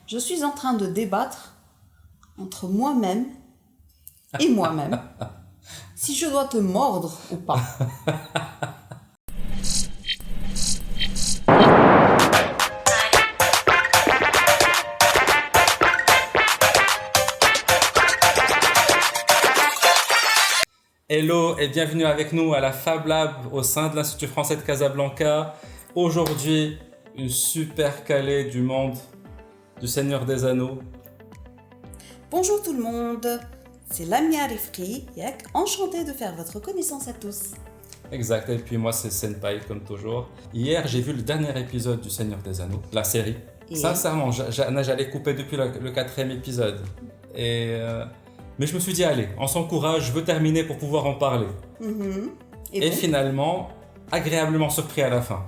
Je suis en train de débattre entre moi-même et moi-même si je dois te mordre ou pas. Hello et bienvenue avec nous à la Fab Lab au sein de l'Institut français de Casablanca. Aujourd'hui, une super calée du monde du Seigneur des Anneaux. Bonjour tout le monde, c'est Lamia Rifki, enchantée de faire votre connaissance à tous. Exact, et puis moi c'est Senpai comme toujours. Hier j'ai vu le dernier épisode du Seigneur des Anneaux, la série. Et Sincèrement, j'allais couper depuis le 4e épisode. Mais je me suis dit allez, on s'encourage, je veux terminer pour pouvoir en parler. Et bon, Finalement, agréablement surpris à la fin.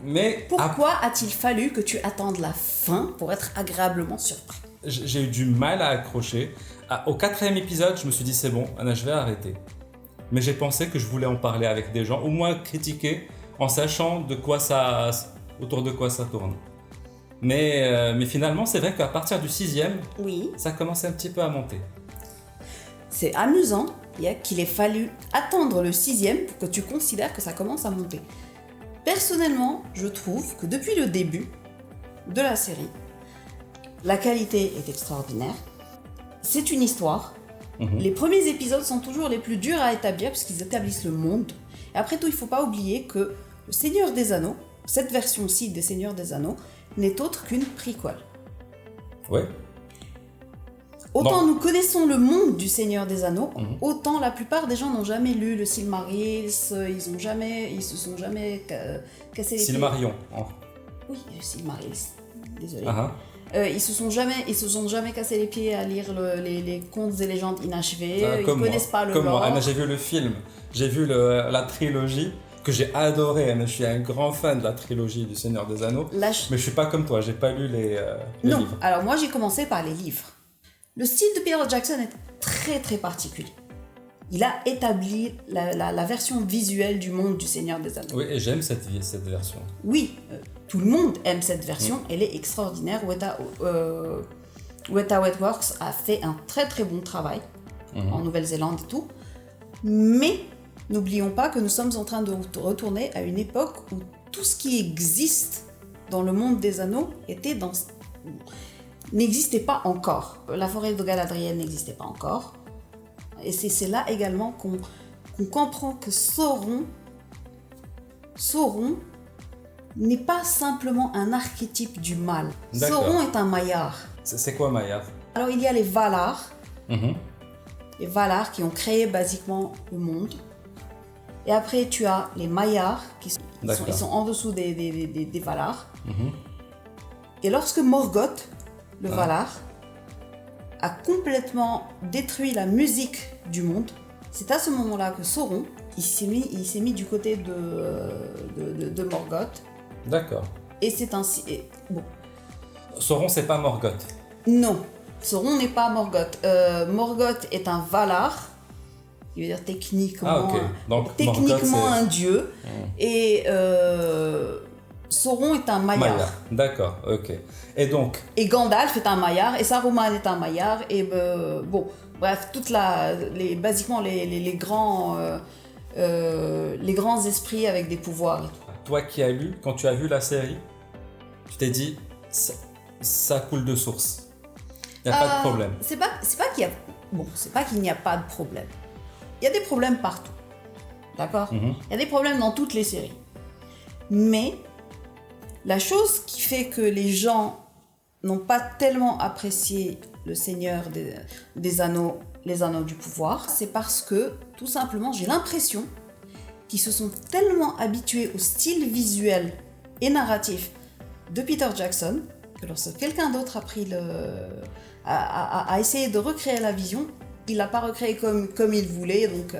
Mais pourquoi a-t-il fallu que tu attendes la fin pour être agréablement surpris? j'ai eu du mal à accrocher. Au 4e épisode, je me suis dit c'est bon, Anna, je vais arrêter. Mais j'ai pensé que je voulais en parler avec des gens, au moins critiquer en sachant autour de quoi ça tourne. Mais finalement, c'est vrai qu'à partir du 6e, Oui, ça commence un petit peu à monter. c'est amusant qu'il ait fallu attendre le 6e pour que tu considères que ça commence à monter. Personnellement, je trouve que depuis le début de la série, la qualité est extraordinaire. C'est une histoire. Les premiers épisodes sont toujours les plus durs à établir puisqu'ils établissent le monde. Et après tout, il ne faut pas oublier que le Seigneur des Anneaux, cette version-ci des Seigneurs des Anneaux, n'est autre qu'une prequel. Ouais. Autant Bon. nous connaissons le monde du Seigneur des Anneaux, autant la plupart des gens n'ont jamais lu le Silmarils, ils se sont jamais cassé les pieds. Silmarion. Oui, le Silmarils. Désolé. Ah, Ils se sont jamais cassé les pieds à lire les contes et légendes inachevés. Ils comme connaissent moi. pas le Comme lore. moi. Anna, j'ai vu le film, j'ai vu la trilogie que j'ai adoré. Anna, je suis un grand fan de la trilogie du Seigneur des Anneaux. Là, Mais je suis pas comme toi, j'ai pas lu les non. livres. Alors moi, j'ai commencé par les livres. Le style de Peter Jackson est très très particulier. Il a établi la version visuelle du monde du Seigneur des Anneaux. Oui, et j'aime cette version. Oui, tout le monde aime cette version, elle est extraordinaire. Weta Wetworks a fait un très très bon travail en Nouvelle-Zélande et tout. Mais n'oublions pas que nous sommes en train de retourner à une époque où tout ce qui existe dans le monde des anneaux n'existait pas encore. La forêt de Galadriel n'existait pas encore. Et c'est là également qu'on comprend que Sauron n'est pas simplement un archétype du mal. D'accord. Sauron est un Maillard. C'est quoi Maya? Alors il y a les Valar. Les Valar qui ont créé basiquement le monde. Et après tu as les Maillards qui sont en dessous des Valar. Et lorsque Morgoth, le Valar, a complètement détruit la musique du monde, c'est à ce moment-là que Sauron il s'est mis du côté de Morgoth. D'accord. Et c'est ainsi. Bon. Sauron, c'est pas Morgoth. Non, Sauron n'est pas Morgoth. Morgoth est un Valar, il veut dire techniquement, Donc, techniquement Morgoth, un dieu. Et Sauron est un Maillard. Maya. D'accord, ok. Et donc, Et Gandalf est un Maillard, et Saruman est un Maillard. Et bon, bref, basiquement les grands esprits avec des pouvoirs et tout. toi qui as lu, quand tu as vu la série, tu t'es dit, ça coule de source. Il n'y a pas de problème. C'est pas qu'il n'y a pas de problème. Il y a des problèmes partout. D'accord? Il y a des problèmes dans toutes les séries. Mais la chose qui fait que les gens n'ont pas tellement apprécié le Seigneur des Anneaux, les Anneaux du Pouvoir, c'est parce que, tout simplement, j'ai l'impression qu'ils se sont tellement habitués au style visuel et narratif de Peter Jackson que lorsque quelqu'un d'autre a pris a essayé de recréer la vision, il l'a pas recréé comme il voulait. Donc,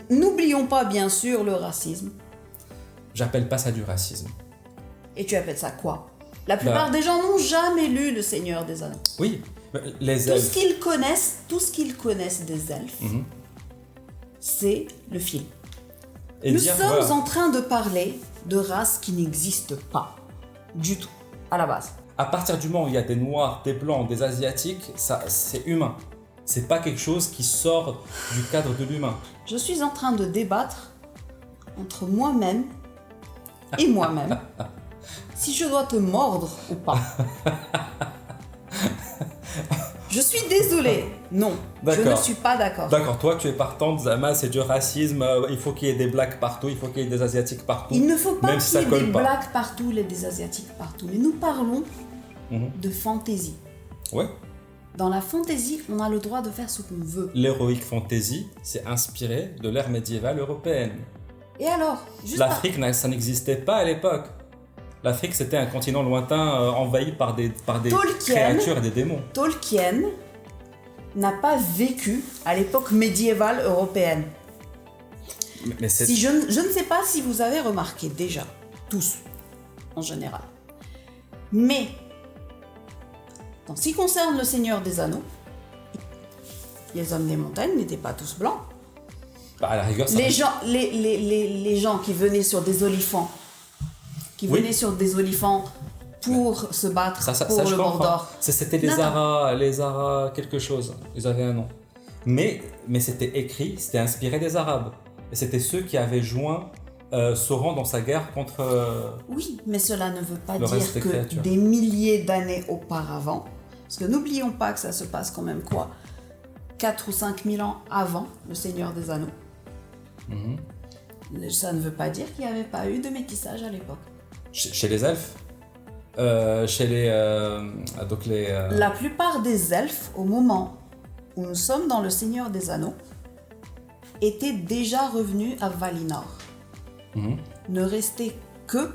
n'oublions pas bien sûr le racisme. J'appelle pas ça du racisme. Et tu appelles ça quoi? La plupart des gens n'ont jamais lu Le Seigneur des Anneaux. Oui, les Tout elfes. tout ce qu'ils connaissent des elfes, c'est le film. Et Nous dire, sommes voilà. en train de parler de races qui n'existent pas du tout, à la base. À partir du moment où il y a des noirs, des blancs, des asiatiques, ça, c'est humain. C'est pas quelque chose qui sort du cadre de l'humain. Je suis en train de débattre entre moi-même et moi-même si je dois te mordre ou pas. Je suis désolée. Non, je ne suis pas d'accord. D'accord, toi tu es partante, Zama, c'est du racisme, il faut qu'il y ait des blacks partout, il faut qu'il y ait des asiatiques partout. Il ne faut pas même qu'il si y ait ça colle des pas. blacks partout, des asiatiques partout. Mais nous parlons de fantaisie. Ouais. Dans la fantaisie, on a le droit de faire ce qu'on veut. L'heroic fantasy, c'est inspiré de l'ère médiévale européenne. Et alors, juste L'Afrique, ça n'existait pas à l'époque. L'Afrique, c'était un continent lointain envahi par des créatures et des démons. Tolkien n'a pas vécu à l'époque médiévale européenne. Mais c'est... Si je ne sais pas si vous avez remarqué déjà, tous, en général. Mais, en ce qui concerne le Seigneur des Anneaux, les hommes des montagnes n'étaient pas tous blancs. Bah, à la rigueur, ça Les gens qui venaient sur des olifants, venaient sur des olifants pour se battre pour le Mordor. C'était les Aras quelque chose, ils avaient un nom. Mais c'était écrit, c'était inspiré des Arabes. Et c'était ceux qui avaient joint Sauron dans sa guerre contre... Oui, mais cela ne veut pas le dire reste des que créatures. des milliers d'années auparavant, parce que n'oublions pas que ça se passe quand même 4 ou 5 000 ans avant le Seigneur des Anneaux. Ça ne veut pas dire qu'il n'y avait pas eu de métissage à l'époque. Chez les elfes La plupart des elfes, au moment où nous sommes dans le Seigneur des Anneaux, étaient déjà revenus à Valinor. Ne restaient que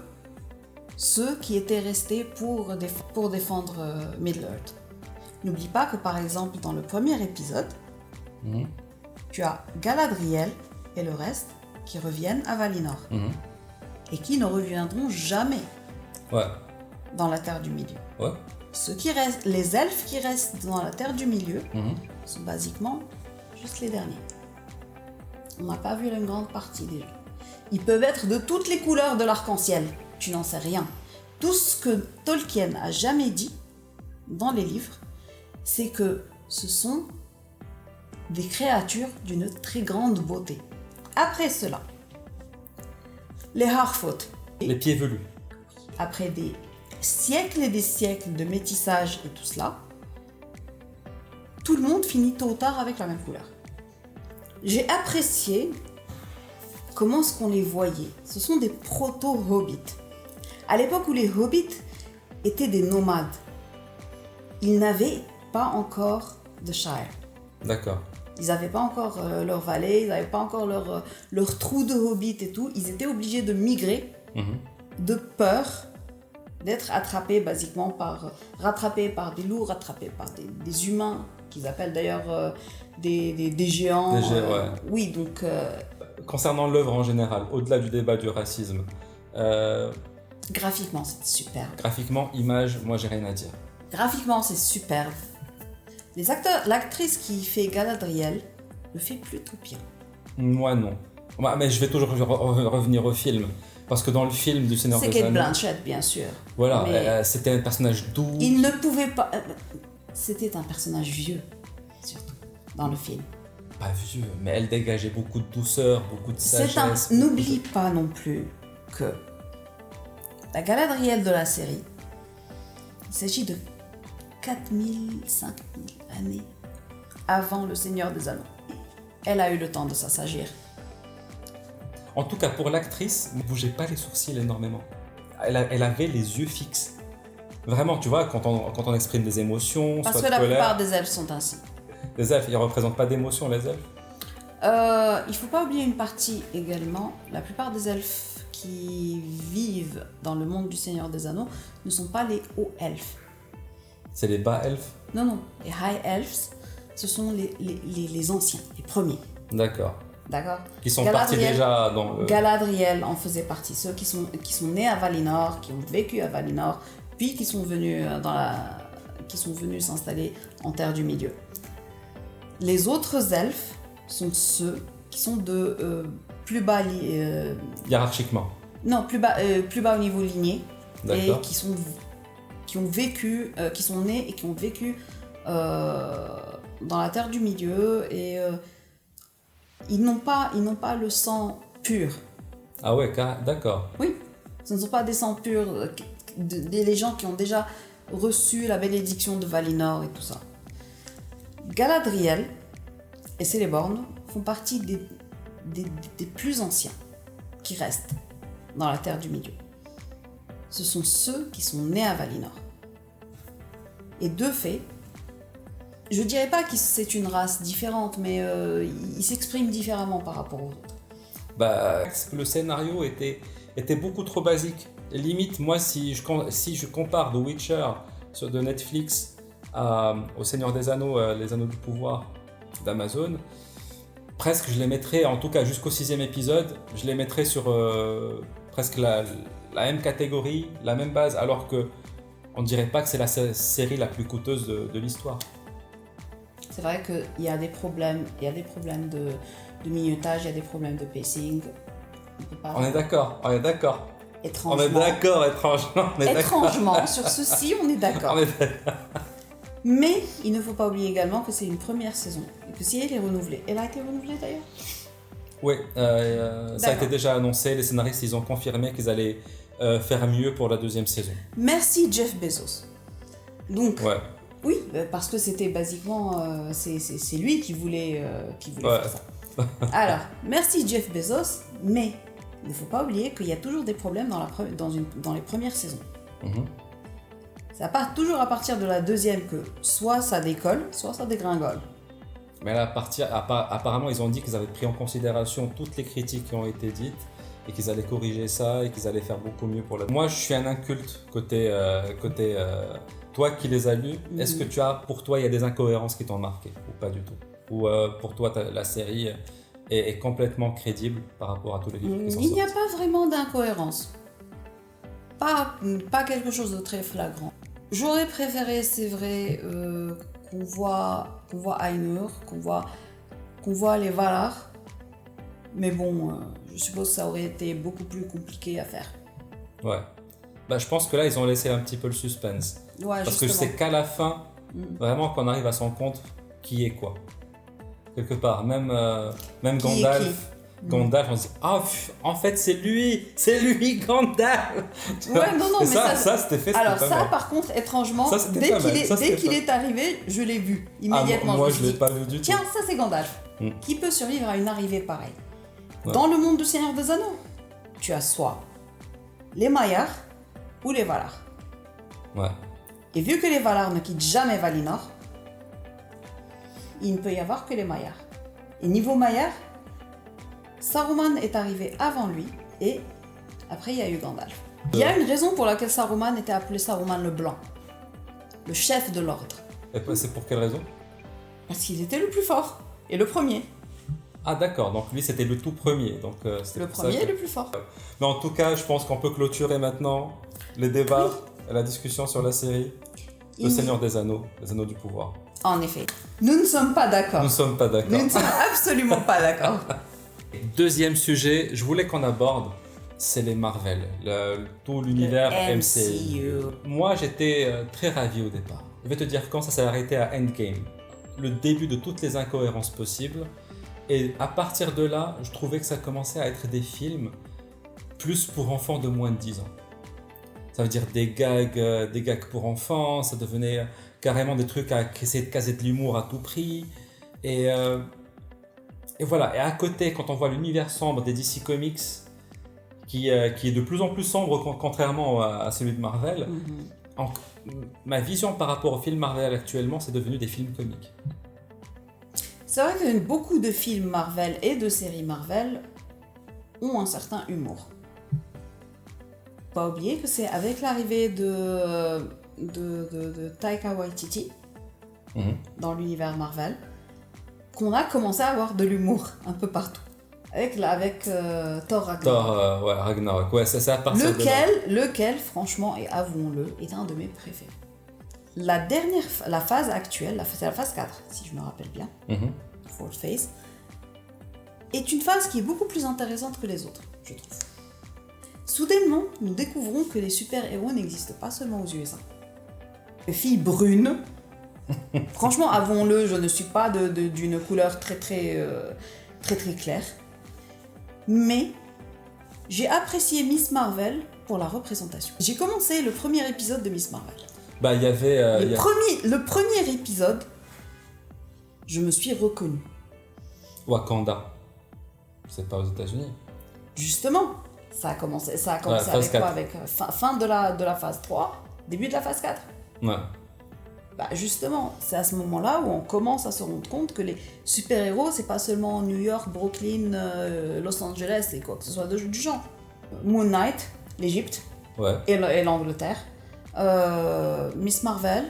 ceux qui étaient restés pour défendre Middle-earth. N'oublie pas que par exemple dans le premier épisode, tu as Galadriel et le reste qui reviennent à Valinor et qui ne reviendront jamais dans la Terre du Milieu. Ouais. Les elfes qui restent dans la Terre du Milieu sont basiquement juste les derniers. On n'a pas vu une grande partie déjà. Ils peuvent être de toutes les couleurs de l'arc-en-ciel, tu n'en sais rien. Tout ce que Tolkien a jamais dit dans les livres, c'est que ce sont des créatures d'une très grande beauté. Après cela, les Harfoot, les pieds velus. après des siècles et des siècles de métissage et tout cela, tout le monde finit tôt ou tard avec la même couleur. J'ai apprécié comment est-ce qu'on les voyait. Ce sont des proto-hobbits. À l'époque où les hobbits étaient des nomades, ils n'avaient pas encore de Shire. D'accord. Ils n'avaient pas encore leur vallée, ils n'avaient pas encore leur trou de hobbit et tout. Ils étaient obligés de migrer de peur d'être rattrapés par des loups, rattrapés par des humains, qu'ils appellent d'ailleurs des géants. Des géants, ouais. Oui, donc... Concernant l'œuvre en général, au-delà du débat du racisme, graphiquement, c'est superbe. graphiquement, image, moi j'ai rien à dire. Graphiquement, c'est superbe. L'actrice qui fait Galadriel le fait plutôt bien. Moi non. Mais je vais toujours revenir au film. Parce que dans le film du Seigneur des Anneaux... C'est Cate Blanchett, bien sûr. Voilà, c'était un personnage doux. Il ne pouvait pas... C'était un personnage vieux, surtout, dans le film. Pas vieux, mais elle dégageait beaucoup de douceur, beaucoup de sagesse. N'oublie pas non plus que la Galadriel de la série, il s'agit de 4000, 5000 années avant le Seigneur des Anneaux. Elle a eu le temps de s'assagir. En tout cas, pour l'actrice, ne bougez pas les sourcils énormément. Elle avait les yeux fixes. Vraiment, tu vois, quand on exprime des émotions, parce soit que de la colère... plupart des elfes sont ainsi. Les elfes, ils ne représentent pas d'émotions, les elfes. Il ne faut pas oublier une partie également. La plupart des elfes qui vivent dans le monde du Seigneur des Anneaux ne sont pas les hauts elfes. C'est les bas elfes? Non, les high elves, ce sont les anciens, les premiers. D'accord. Qui sont partis déjà dans le... Galadriel en faisait partie. Ceux qui sont nés à Valinor, qui ont vécu à Valinor, puis qui sont venus s'installer en Terre du Milieu. Les autres elfes sont ceux qui sont de plus bas... hiérarchiquement. Non, plus bas au niveau ligné. D'accord. Et qui qui ont vécu, qui sont nés et qui ont vécu dans la Terre du Milieu et ils n'ont pas le sang pur. Ah ouais, d'accord. Oui, ce ne sont pas des sangs purs, les gens qui ont déjà reçu la bénédiction de Valinor et tout ça. Galadriel et Celeborn font partie des plus anciens qui restent dans la Terre du Milieu. Ce sont ceux qui sont nés à Valinor. Et de fait, je dirais pas que c'est une race différente, mais ils s'expriment différemment par rapport aux autres. Bah, le scénario était beaucoup trop basique. Limite, moi, si je compare The Witcher de Netflix au Seigneur des Anneaux, les Anneaux du Pouvoir d'Amazon, presque je les mettrais, en tout cas jusqu'au 6e épisode, je les mettrais sur presque la même catégorie, la même base, alors que on ne dirait pas que c'est la série la plus coûteuse de l'histoire. C'est vrai qu'il y a des problèmes, de minutage, il y a des problèmes de pacing. On est d'accord. Étrangement. On est d'accord, étrangement. Étrangement, sur ceci, on est d'accord. Mais il ne faut pas oublier également que c'est une première saison et que si elle est renouvelée, elle a été renouvelée d'ailleurs. Oui, ça a été déjà annoncé, les scénaristes ils ont confirmé qu'ils allaient faire mieux pour la 2e saison. Merci Jeff Bezos. Donc, ouais. Oui, parce que c'était basiquement, c'est lui qui voulait faire ça. Alors, merci Jeff Bezos, mais il ne faut pas oublier qu'il y a toujours des problèmes dans les premières saisons. Mm-hmm. Ça part toujours à partir de la 2e que soit ça décolle, soit ça dégringole. Mais là, apparemment, ils ont dit qu'ils avaient pris en considération toutes les critiques qui ont été dites et qu'ils allaient corriger ça et qu'ils allaient faire beaucoup mieux pour la... Moi, je suis un inculte côté toi qui les as lus, est-ce que pour toi, il y a des incohérences qui t'ont marqué ou pas du tout? Ou pour toi, la série est complètement crédible par rapport à tous les livres qui sont sortis? Il n'y a pas vraiment d'incohérence. Pas quelque chose de très flagrant. J'aurais préféré, c'est vrai, qu'on voit Ainur, qu'on voit les Valar. Mais bon, je suppose que ça aurait été beaucoup plus compliqué à faire. Ouais. Bah, je pense que là, ils ont laissé un petit peu le suspense. Ouais, parce que je sais qu'à la fin, vraiment qu'on arrive à s'en compte qui est quoi. Quelque part, même Gandalf, Gandalf, on se dit en fait c'est lui Gandalf. Ouais, non, mais ça c'était fait. Alors c'était ça, par contre, étrangement, dès qu'il est arrivé, je l'ai vu immédiatement. Moi, je l'ai pas vu du tout. Tiens, ça c'est Gandalf. Qui peut survivre à une arrivée pareille? Ouais. Dans le monde du Seigneur des Anneaux, tu as soit les Maillars ou les Valar. Ouais. Et vu que les Valar ne quittent jamais Valinor, il ne peut y avoir que les Maillars. Et niveau Maillard, Saruman est arrivé avant lui et après il y a eu Gandalf. Il y a une raison pour laquelle Saruman était appelé Saruman le Blanc, le chef de l'ordre. Et c'est pour quelle raison? Parce qu'il était le plus fort et le premier. Ah d'accord, donc lui c'était le tout premier. Donc, le premier et le plus fort. Mais en tout cas, je pense qu'on peut clôturer maintenant les débats et la discussion sur la série Le Seigneur des Anneaux, les Anneaux du Pouvoir. En effet, nous ne sommes pas d'accord. Nous ne sommes absolument pas d'accord. Deuxième sujet, je voulais qu'on aborde, c'est les Marvel, tout l'univers MCU. Moi, j'étais très ravi au départ. Je vais te dire quand ça s'est arrêté à Endgame. Le début de toutes les incohérences possibles. Et à partir de là, je trouvais que ça commençait à être des films plus pour enfants de moins de 10 ans. Ça veut dire des gags pour enfants, ça devenait carrément des trucs à essayer de caser de l'humour à tout prix. Et voilà, et à côté, quand on voit l'univers sombre des DC Comics, qui est de plus en plus sombre contrairement à celui de Marvel, ma vision par rapport aux films Marvel actuellement, c'est devenu des films comiques. C'est vrai que beaucoup de films Marvel et de séries Marvel ont un certain humour. Pas oublier que c'est avec l'arrivée de Taika Waititi dans l'univers Marvel qu'on a commencé à avoir de l'humour un peu partout. Avec Thor Ragnarok. Ragnarok. Ouais, c'est à partir de là. Lequel, franchement, et avouons-le, est un de mes préférés. La phase actuelle, c'est la phase 4, si je me rappelle bien, Fourth Phase, est une phase qui est beaucoup plus intéressante que les autres, je trouve. Soudainement, nous découvrons que les super-héros n'existent pas seulement aux USA. fille brune. Franchement, avouons-le, je ne suis pas d'une couleur très claire. Mais j'ai apprécié Miss Marvel pour la représentation. J'ai commencé le premier épisode de Miss Marvel. Bah, il y avait... Le premier épisode, je me suis reconnue. Wakanda. C'est pas aux États-Unis. Justement, ça a commencé avec quoi? Avec fin de la phase 3, début de la phase 4. Ouais. Bah justement, c'est à ce moment-là où on commence à se rendre compte que les super-héros, c'est pas seulement New York, Brooklyn, Los Angeles et quoi que ce soit du genre. Moon Knight, l'Égypte, Ouais. et l'Angleterre. Miss Marvel,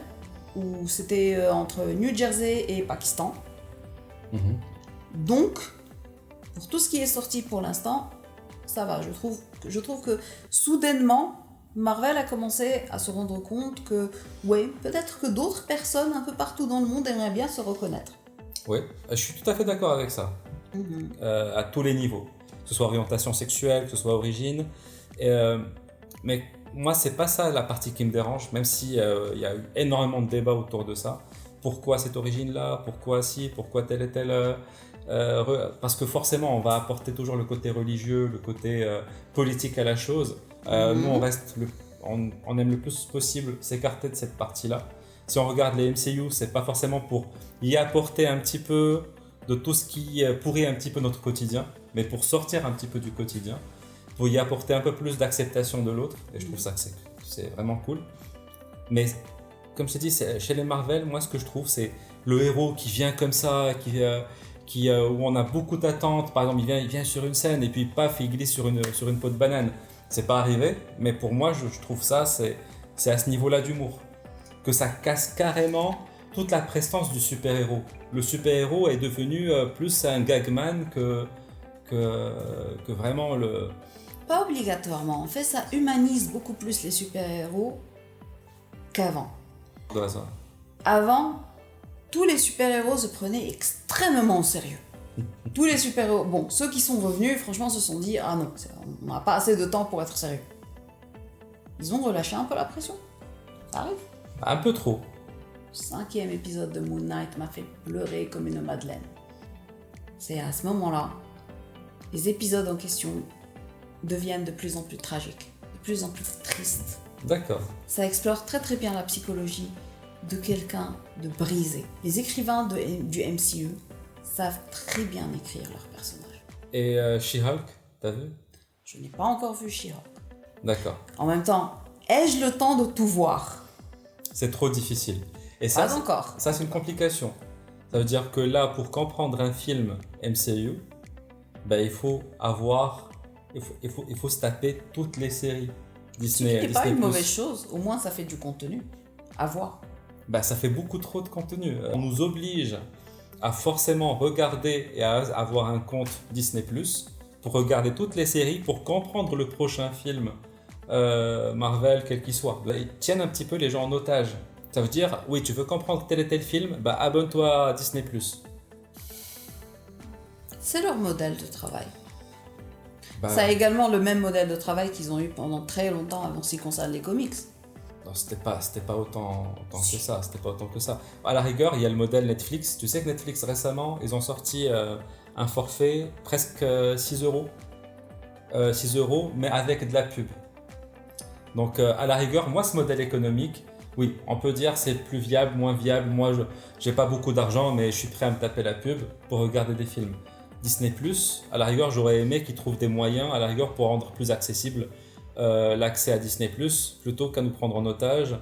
où c'était entre New Jersey et Pakistan. Mhm. Donc, pour tout ce qui est sorti pour l'instant, ça va. Je trouve que soudainement, Marvel a commencé à se rendre compte que, ouais, peut-être que d'autres personnes un peu partout dans le monde aimeraient bien se reconnaître. Oui, je suis tout à fait d'accord avec ça. À tous les niveaux. Que ce soit orientation sexuelle, que ce soit origine. Mais moi, c'est pas ça la partie qui me dérange, même si il y a eu énormément de débats autour de ça. Pourquoi cette origine-là? Pourquoi ci? Pourquoi telle et telle parce que forcément, on va apporter toujours le côté religieux, le côté politique à la chose. Nous, on aime le plus possible s'écarter de cette partie-là. Si on regarde les MCU, c'est pas forcément pour y apporter un petit peu de tout ce qui pourrit un petit peu notre quotidien, mais pour sortir un petit peu du quotidien, pour y apporter un peu plus d'acceptation de l'autre. Et je trouve ça que c'est vraiment cool. Mais comme je t'ai dit, chez les Marvel, moi, ce que je trouve, c'est le héros qui vient comme ça, où on a beaucoup d'attentes. Par exemple, il vient sur une scène et puis paf, il glisse sur une peau de banane. C'est pas arrivé, mais pour moi, je trouve ça, c'est à ce niveau-là d'humour. Que ça casse carrément toute la prestance du super-héros. Le super-héros est devenu plus un gagman que vraiment le... Pas obligatoirement. En fait, ça humanise beaucoup plus les super-héros qu'avant. Ouais, ça. Avant, tous les super-héros se prenaient extrêmement au sérieux. Tous les super-héros, bon, ceux qui sont revenus, franchement, se sont dit « Ah non, on n'a pas assez de temps pour être sérieux. » Ils ont relâché un peu la pression. Ça arrive. Un peu trop. Le 5e épisode de Moon Knight m'a fait pleurer comme une madeleine. C'est à ce moment-là, les épisodes en question deviennent de plus en plus tragiques, de plus en plus tristes. D'accord. Ça explore très très bien la psychologie de quelqu'un de brisé. Les écrivains du MCU savent très bien écrire leurs personnages. Et She-Hulk, t'as vu? Je n'ai pas encore vu She-Hulk. D'accord. En même temps, ai-je le temps de tout voir? C'est trop difficile. Et ça, Pas encore. Ça, c'est une complication. Ça veut dire que là, pour comprendre un film MCU, ben, il faut se taper toutes les séries Disney. Ce qui n'est pas Disney+. une mauvaise chose, au moins ça fait du contenu à voir. Ben, ça fait beaucoup trop de contenu. On nous oblige à forcément regarder et à avoir un compte Disney+, pour regarder toutes les séries, pour comprendre le prochain film Marvel, quel qu'il soit. Ils tiennent un petit peu les gens en otage. Ça veut dire, oui, tu veux comprendre tel et tel film, bah abonne-toi à Disney+. C'est leur modèle de travail. Bah, Ça a également le même modèle de travail qu'ils ont eu pendant très longtemps avant ce qui concerne les comics. non, c'était pas autant que ça. C'était pas autant que ça. À la rigueur, il y a le modèle Netflix. Tu sais que Netflix récemment, ils ont sorti un forfait presque 6 euros. 6 euros, mais avec de la pub. Donc à la rigueur, moi, ce modèle économique, oui, on peut dire c'est plus viable, moins viable. Moi, j'ai pas beaucoup d'argent, mais je suis prêt à me taper la pub pour regarder des films. Disney+, à la rigueur, j'aurais aimé qu'ils trouvent des moyens, à la rigueur, pour rendre plus accessible l'accès à Disney+, plutôt qu'à nous prendre en otage,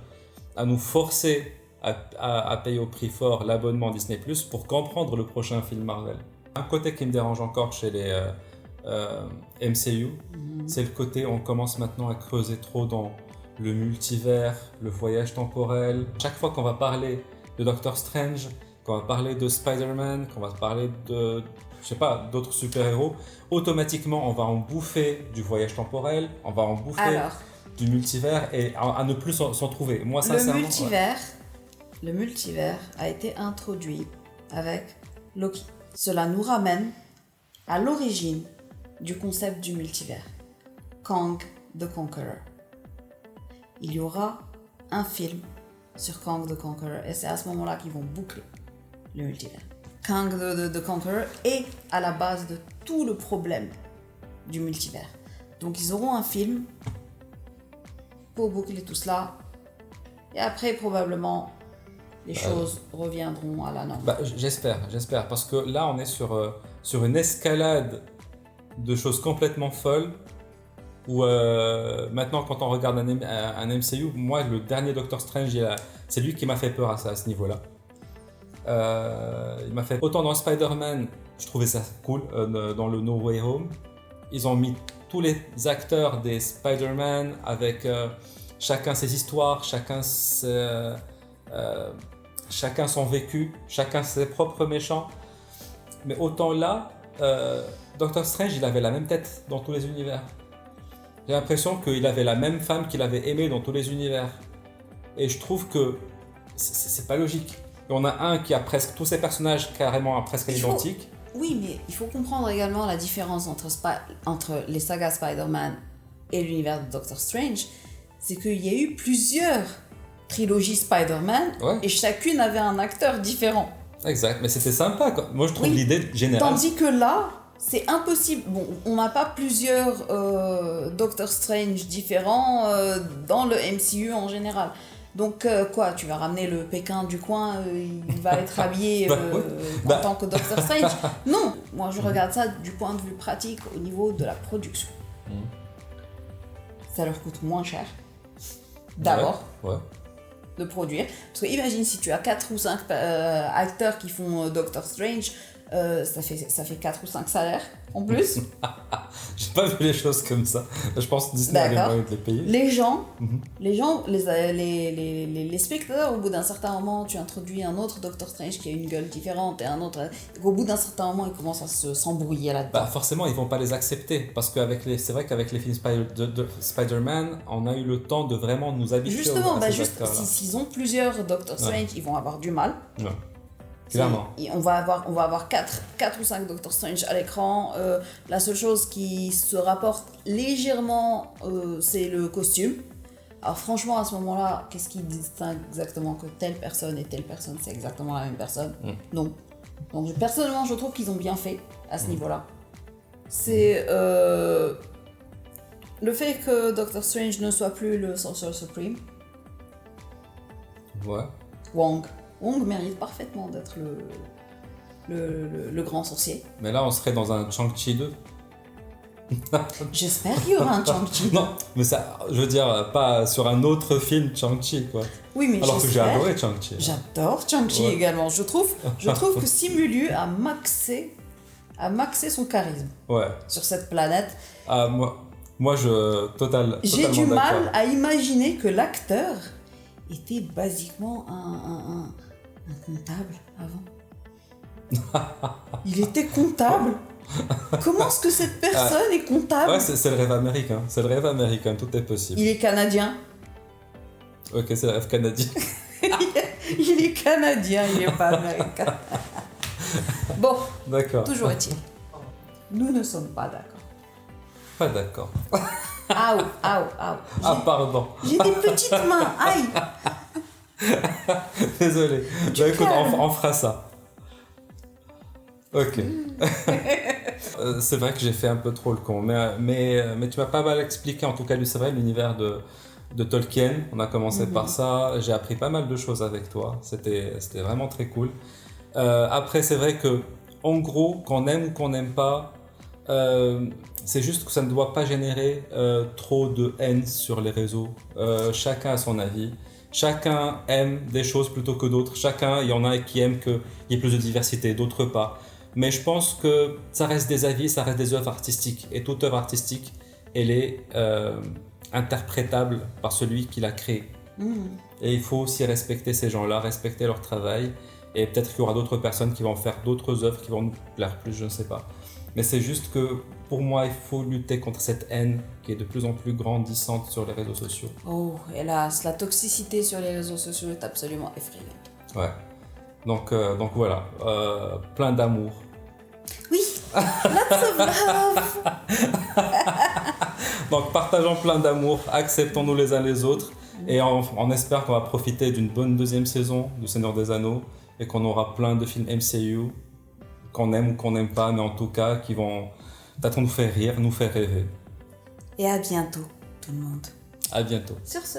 à nous forcer à payer au prix fort l'abonnement Disney+, pour comprendre le prochain film Marvel. Un côté qui me dérange encore chez les MCU, c'est le côté on commence maintenant à creuser trop dans le multivers, le voyage temporel. Chaque fois qu'on va parler de Doctor Strange, qu'on va parler de Spider-Man, qu'on va parler de, je sais pas, d'autres super-héros, automatiquement on va en bouffer du voyage temporel, on va en bouffer du multivers et à ne plus s'en trouver. Moi, sincèrement, le multivers a été introduit avec Loki. Cela nous ramène à l'origine du concept du multivers, Kang the Conqueror. Il y aura un film sur Kang the Conqueror. Et c'est à ce moment-là qu'ils vont boucler le multivers. Kang the Conqueror est à la base de tout le problème du multivers. Donc ils auront un film pour boucler tout cela. Et après, probablement, les choses reviendront à la norme. J'espère, parce que là, on est sur une escalade de choses complètement folles, où maintenant, quand on regarde un MCU, moi, le dernier Doctor Strange, c'est lui qui m'a fait peur à ce niveau-là. Il m'a fait autant dans Spider-Man, je trouvais ça cool, dans le No Way Home. Ils ont mis tous les acteurs des Spider-Man avec chacun ses histoires, chacun son vécu, chacun ses propres méchants. Mais autant là, Doctor Strange, il avait la même tête dans tous les univers. J'ai l'impression qu'il avait la même femme qu'il avait aimée dans tous les univers. Et je trouve que c'est pas logique. Et on a un qui a presque tous ses personnages carrément presque identiques. Oui, mais il faut comprendre également la différence entre les sagas Spider-Man et l'univers de Doctor Strange. C'est qu'il y a eu plusieurs trilogies Spider-Man et chacune avait un acteur différent. Exact, mais c'était sympa, quoi. Moi je trouve l'idée générale. Tandis que là, c'est impossible. Bon, on n'a pas plusieurs Doctor Strange différents dans le MCU en général. Donc tu vas ramener le Pékin du coin, il va être habillé en tant que Doctor Strange. Non, moi je regarde ça du point de vue pratique au niveau de la production. Ça leur coûte moins cher d'abord de produire. Parce que imagine si tu as 4 ou 5 acteurs qui font Doctor Strange, ça fait 4 ou 5 salaires en plus. J'ai pas vu les choses comme ça. Je pense que Disney a les moyens de les payer. Les spectateurs, au bout d'un certain moment, tu introduis un autre Doctor Strange qui a une gueule différente et un autre. Au bout d'un certain moment, ils commencent à s'embrouiller là-dedans. Forcément, ils vont pas les accepter parce que c'est vrai qu'avec les films Spider-Man, on a eu le temps de vraiment nous habituer. Justement, s'ils ont plusieurs Doctor Strange, ils vont avoir du mal. Ouais. Clairement. On va avoir 4 ou 5 Doctor Strange à l'écran. La seule chose qui se rapporte légèrement, c'est le costume. Alors franchement, à ce moment-là, qu'est-ce qui distingue exactement que telle personne et telle personne, c'est exactement la même personne? Non. Donc personnellement, je trouve qu'ils ont bien fait à ce niveau-là. C'est le fait que Doctor Strange ne soit plus le Sorcerer Supreme. Ouais. Wong mérite parfaitement d'être le grand sorcier. Mais là, on serait dans un Shang-Chi 2. J'espère qu'il y aura un Shang-Chi. Non, mais ça, je veux dire, pas sur un autre film Shang-Chi, quoi. Oui, mais alors que j'ai adoré Shang-Chi. J'adore Shang-Chi également. Je trouve que Simu Liu a maxé son charisme sur cette planète. Moi, j'ai du mal à imaginer que l'acteur était basiquement un comptable avant. Il était comptable. Comment est-ce que cette personne est comptable? Ouais, c'est le rêve américain. C'est le rêve américain, tout est possible. Il est canadien. Ok, c'est le rêve canadien. Il est canadien, il n'est pas américain. Bon, d'accord. Toujours est-il. Nous ne sommes pas d'accord. Pas d'accord. Aïe. Pardon. J'ai des petites mains, aïe. Désolé. Écoute, on fera ça. Ok. C'est vrai que j'ai fait un peu trop le con, mais tu m'as pas mal expliqué, en tout cas, c'est vrai, l'univers de Tolkien. On a commencé par ça, j'ai appris pas mal de choses avec toi, c'était vraiment très cool. Après, c'est vrai que, en gros, qu'on aime ou qu'on n'aime pas, c'est juste que ça ne doit pas générer trop de haine sur les réseaux. Chacun a son avis. Chacun aime des choses plutôt que d'autres. Il y en a qui aiment qu'il y ait plus de diversité, d'autres pas. Mais je pense que ça reste des avis, ça reste des œuvres artistiques. Et toute œuvre artistique, elle est interprétable par celui qui l'a créée. Et il faut aussi respecter ces gens-là, respecter leur travail. Et peut-être qu'il y aura d'autres personnes qui vont faire d'autres œuvres qui vont nous plaire plus, je ne sais pas. Mais c'est juste que, pour moi, il faut lutter contre cette haine qui est de plus en plus grandissante sur les réseaux sociaux. Oh, hélas, la toxicité sur les réseaux sociaux est absolument effrayante. Ouais. Donc voilà, plein d'amour. Oui, lots of love. Donc partageons plein d'amour, acceptons-nous les uns les autres. Et on espère qu'on va profiter d'une bonne deuxième saison du Seigneur des Anneaux et qu'on aura plein de films MCU qu'on aime ou qu'on n'aime pas, mais en tout cas qui vont peut-être nous faire rire, nous faire rêver. Et à bientôt, tout le monde. À bientôt. Sur ce.